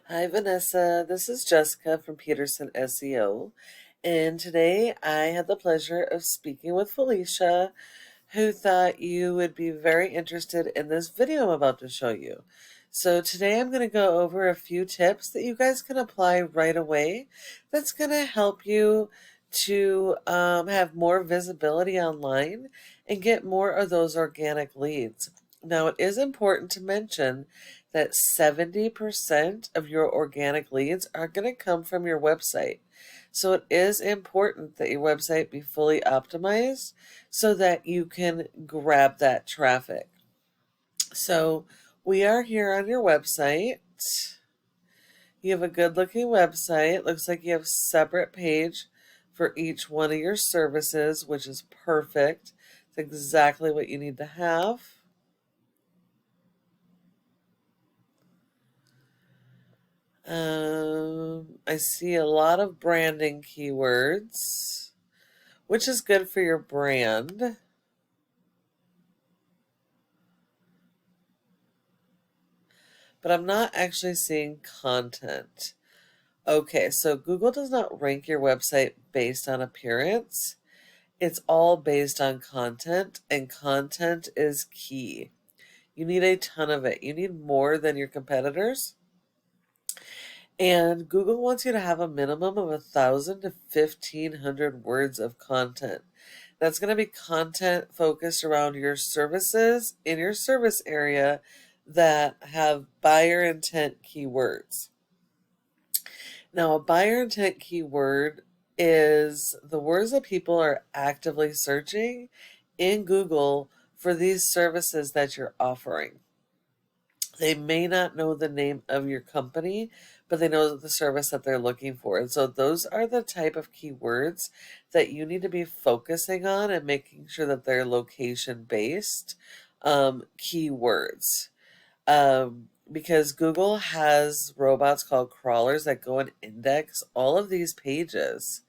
Hi, Vanessa. This is Jessica from Peterson SEO. And today I had the pleasure of speaking with Felicia, who thought you would be very interested in this video I'm about to show you. So today I'm going to go over a few tips that you guys can apply right away that's going to help you to have more visibility online and get more of those organic leads. Now, it is important to mention that 70% of your organic leads are going to come from your website. So it is important that your website be fully optimized so that you can grab that traffic. So we are here on your website. You have a good looking website. Looks like you have a separate page for each one of your services, which is perfect. It's exactly what you need to have. I see a lot of branding keywords, which is good for your brand. But I'm not actually seeing content. Okay, so Google does not rank your website based on appearance. It's all based on content, and content is key. You need a ton of it. You need more than your competitors. And Google wants you to have a minimum of 1,000 to 1,500 words of content. That's going to be content focused around your services in your service area that have buyer intent keywords. Now, a buyer intent keyword is the words that people are actively searching in Google for these services that you're offering. They may not know the name of your company, but they know the service that they're looking for. And so those are the type of keywords that you need to be focusing on and making sure that they're location based keywords. Because Google has robots called crawlers that go and index all of these pages,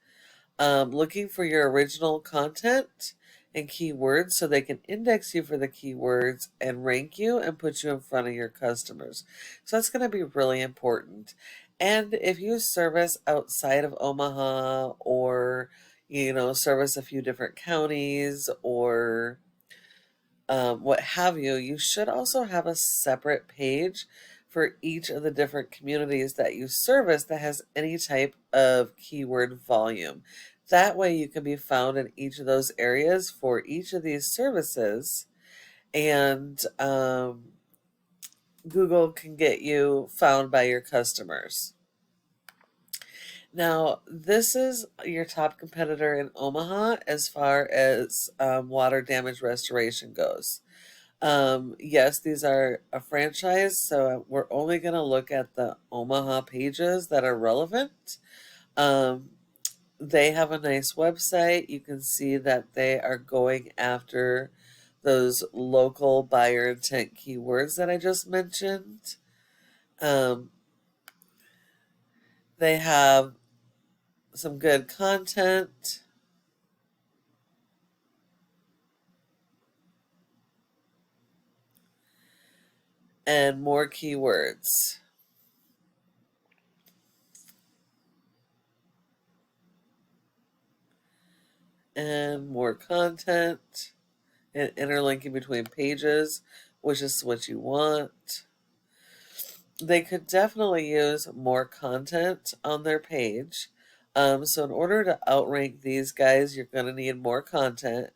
looking for your original content and keywords so they can index you for the keywords and rank you and put you in front of your customers. So that's going to be really important. And if you service outside of Omaha or, service a few different counties or what have you, you should also have a separate page for each of the different communities that you service that has any type of keyword volume. That way you can be found in each of those areas for each of these services, and Google can get you found by your customers. Now, this is your top competitor in Omaha as far as water damage restoration goes. Yes, these are a franchise, so we're only going to look at the Omaha pages that are relevant. Um, they have a nice website. You can see that they are going after those local buyer intent keywords that I just mentioned. Um, they have some good content and more keywords. And more content and interlinking between pages, which is what you want. They could definitely use more content on their page. So in order to outrank these guys, you're going to need more content.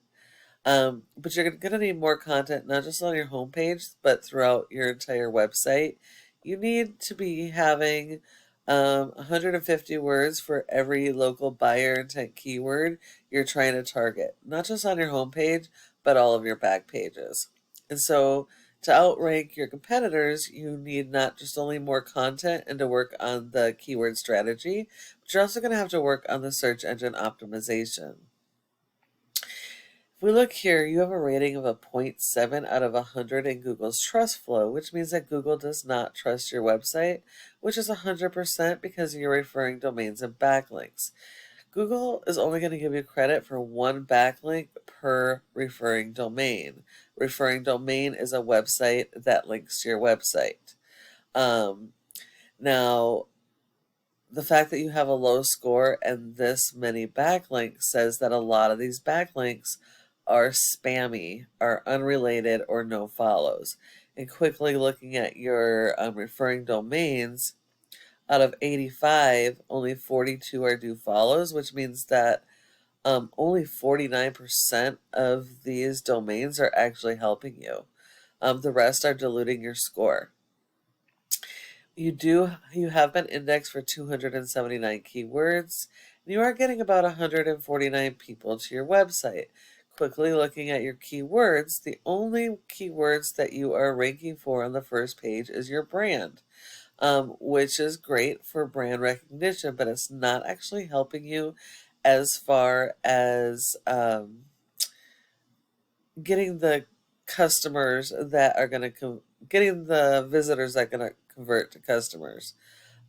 But you're going to need more content, not just on your homepage, but throughout your entire website. You need to be having 150 words for every local buyer intent keyword you're trying to target, not just on your homepage, but all of your back pages. And so to outrank your competitors, you need not just only more content and to work on the keyword strategy, but you're also going to have to work on the search engine optimization. If we look here, you have a rating of a 0.7 out of 100 in Google's trust flow, which means that Google does not trust your website, which is 100% because you're referring domains and backlinks. Google is only going to give you credit for one backlink per referring domain. Referring domain is a website that links to your website. Um, Now, the fact that you have a low score and this many backlinks says that a lot of these backlinks are spammy, are unrelated, or no follows. And quickly looking at your referring domains, out of 85, only 42 are do follows, which means that only 49% of these domains are actually helping you. The rest are diluting your score. You have been indexed for 279 keywords, and you are getting about 149 people to your website. Quickly looking at your keywords, the only keywords that you are ranking for on the first page is your brand, which is great for brand recognition, but it's not actually helping you as far as getting the customers that are going to getting the visitors that are going to convert to customers.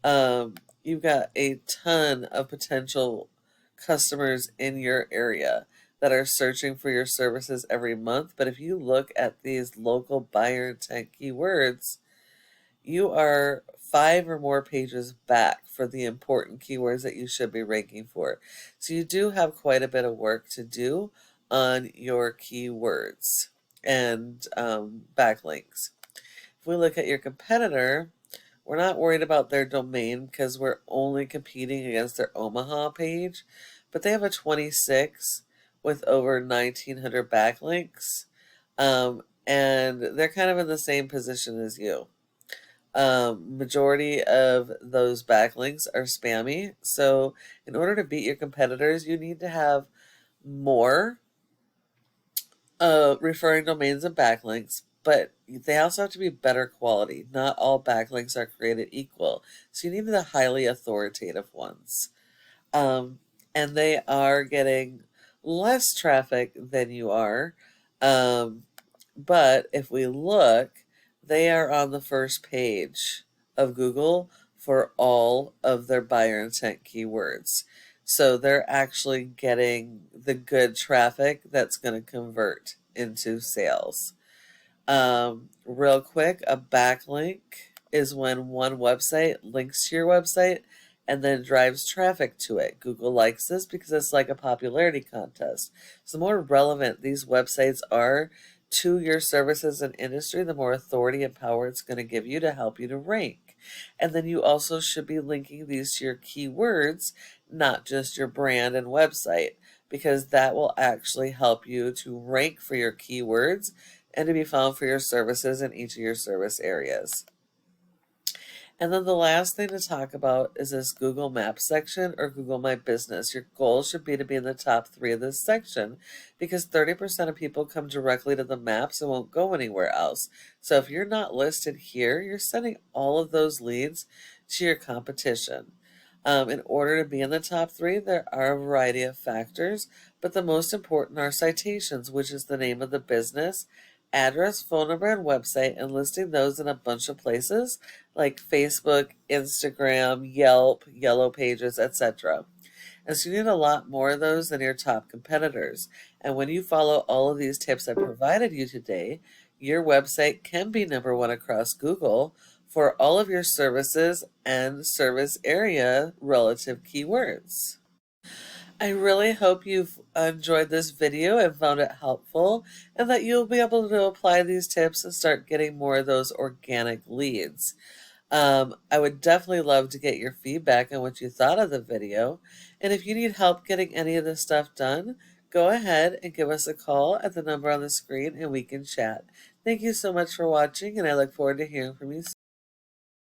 You've got a ton of potential customers in your area that are searching for your services every month. But if you look at these local buyer intent keywords, you are 5 or more pages back for the important keywords that you should be ranking for. So you do have quite a bit of work to do on your keywords and backlinks. If we look at your competitor, we're not worried about their domain because we're only competing against their Omaha page, but they have a 26 with over 1,900 backlinks, and they're kind of in the same position as you. Majority of those backlinks are spammy, so in order to beat your competitors, you need to have more referring domains and backlinks, but they also have to be better quality. Not all backlinks are created equal, so you need the highly authoritative ones. And they are getting less traffic than you are. But if we look, they are on the first page of Google for all of their buyer intent keywords. So they're actually getting the good traffic that's going to convert into sales. Real quick, a backlink is when one website links to your website and then drives traffic to it. Google likes this because it's like a popularity contest. So the more relevant these websites are to your services and industry, the more authority and power it's going to give you to help you to rank. And then you also should be linking these to your keywords, not just your brand and website, because that will actually help you to rank for your keywords and to be found for your services in each of your service areas. And then the last thing to talk about is this Google Maps section or Google My Business. Your goal should be to be in the top 3 of this section because 30% of people come directly to the maps and won't go anywhere else. So if you're not listed here, you're sending all of those leads to your competition. In order to be in the top 3, there are a variety of factors, but the most important are citations, which is the name of the business, address, phone number, and website, and listing those in a bunch of places like Facebook, Instagram, Yelp, Yellow Pages, etc. And so you need a lot more of those than your top competitors. And when you follow all of these tips I provided you today, your website can be number 1 across Google for all of your services and service area relative keywords. I really hope you've enjoyed this video and found it helpful, and that you'll be able to apply these tips and start getting more of those organic leads. I would definitely love to get your feedback on what you thought of the video, and if you need help getting any of this stuff done, go ahead and give us a call at the number on the screen and we can chat. Thank you so much for watching, and I look forward to hearing from you soon.